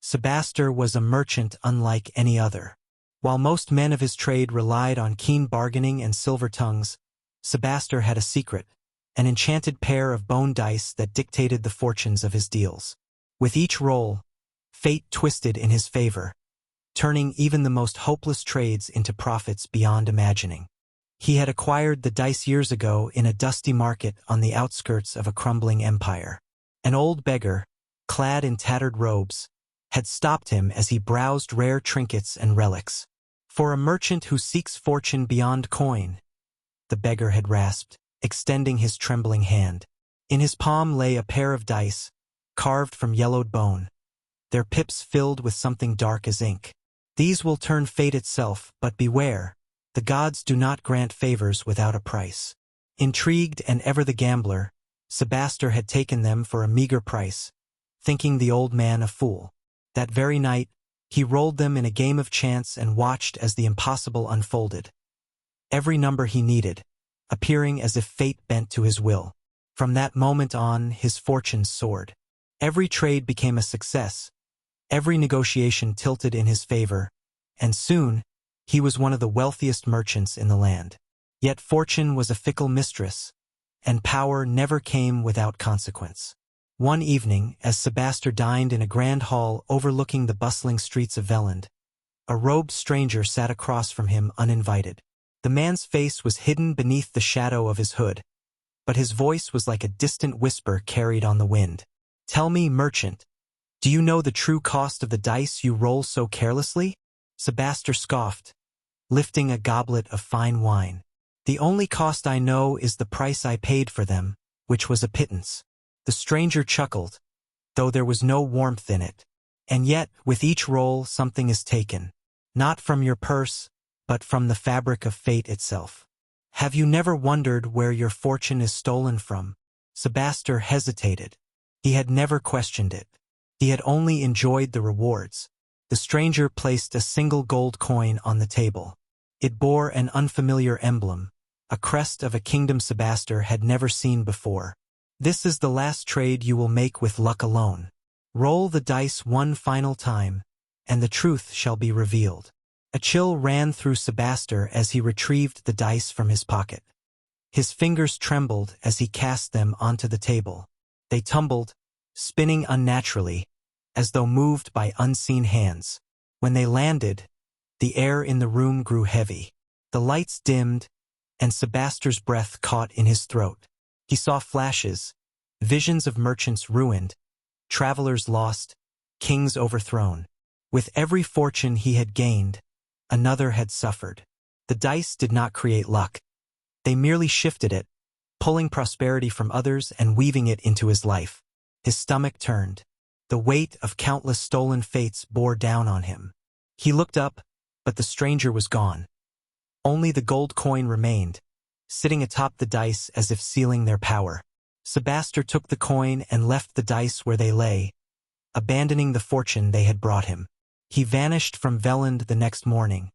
Sebaster was a merchant unlike any other. While most men of his trade relied on keen bargaining and silver tongues, Sebaster had a secret, an enchanted pair of bone dice that dictated the fortunes of his deals. With each roll, fate twisted in his favor, turning even the most hopeless trades into profits beyond imagining. He had acquired the dice years ago in a dusty market on the outskirts of a crumbling empire. An old beggar, clad in tattered robes, had stopped him as he browsed rare trinkets and relics. "For a merchant who seeks fortune beyond coin," the beggar had rasped, extending his trembling hand. In his palm lay a pair of dice, carved from yellowed bone, their pips filled with something dark as ink. "These will turn fate itself, but beware. The gods do not grant favors without a price." Intrigued and ever the gambler, Sebaster had taken them for a meager price, thinking the old man a fool. That very night, he rolled them in a game of chance and watched as the impossible unfolded. Every number he needed, appearing as if fate bent to his will. From that moment on, his fortunes soared. Every trade became a success, every negotiation tilted in his favor, and soon, he was one of the wealthiest merchants in the land. Yet fortune was a fickle mistress, and power never came without consequence. One evening, as Sebaster dined in a grand hall overlooking the bustling streets of Veland, a robed stranger sat across from him uninvited. The man's face was hidden beneath the shadow of his hood, but his voice was like a distant whisper carried on the wind. "Tell me, merchant, do you know the true cost of the dice you roll so carelessly?" Sebaster scoffed, lifting a goblet of fine wine. "The only cost I know is the price I paid for them, which was a pittance." The stranger chuckled, though there was no warmth in it. "And yet, with each roll, something is taken. Not from your purse, but from the fabric of fate itself. Have you never wondered where your fortune is stolen from?" Sebaster hesitated. He had never questioned it. He had only enjoyed the rewards. The stranger placed a single gold coin on the table. It bore an unfamiliar emblem, a crest of a kingdom Sebaster had never seen before. "This is the last trade you will make with luck alone. Roll the dice one final time, and the truth shall be revealed." A chill ran through Sebaster as he retrieved the dice from his pocket. His fingers trembled as he cast them onto the table. They tumbled, spinning unnaturally, as though moved by unseen hands. When they landed, the air in the room grew heavy. The lights dimmed, and Sebaster's breath caught in his throat. He saw flashes, visions of merchants ruined, travelers lost, kings overthrown. With every fortune he had gained, another had suffered. The dice did not create luck. They merely shifted it, pulling prosperity from others and weaving it into his life. His stomach turned. The weight of countless stolen fates bore down on him. He looked up, but the stranger was gone. Only the gold coin remained, sitting atop the dice as if sealing their power. Sebaster took the coin and left the dice where they lay, abandoning the fortune they had brought him. He vanished from Veland the next morning,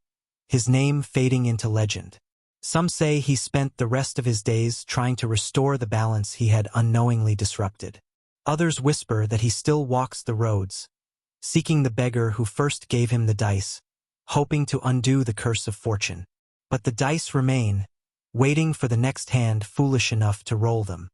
his name fading into legend. Some say he spent the rest of his days trying to restore the balance he had unknowingly disrupted. Others whisper that he still walks the roads, seeking the beggar who first gave him the dice, hoping to undo the curse of fortune. But the dice remain, waiting for the next hand foolish enough to roll them.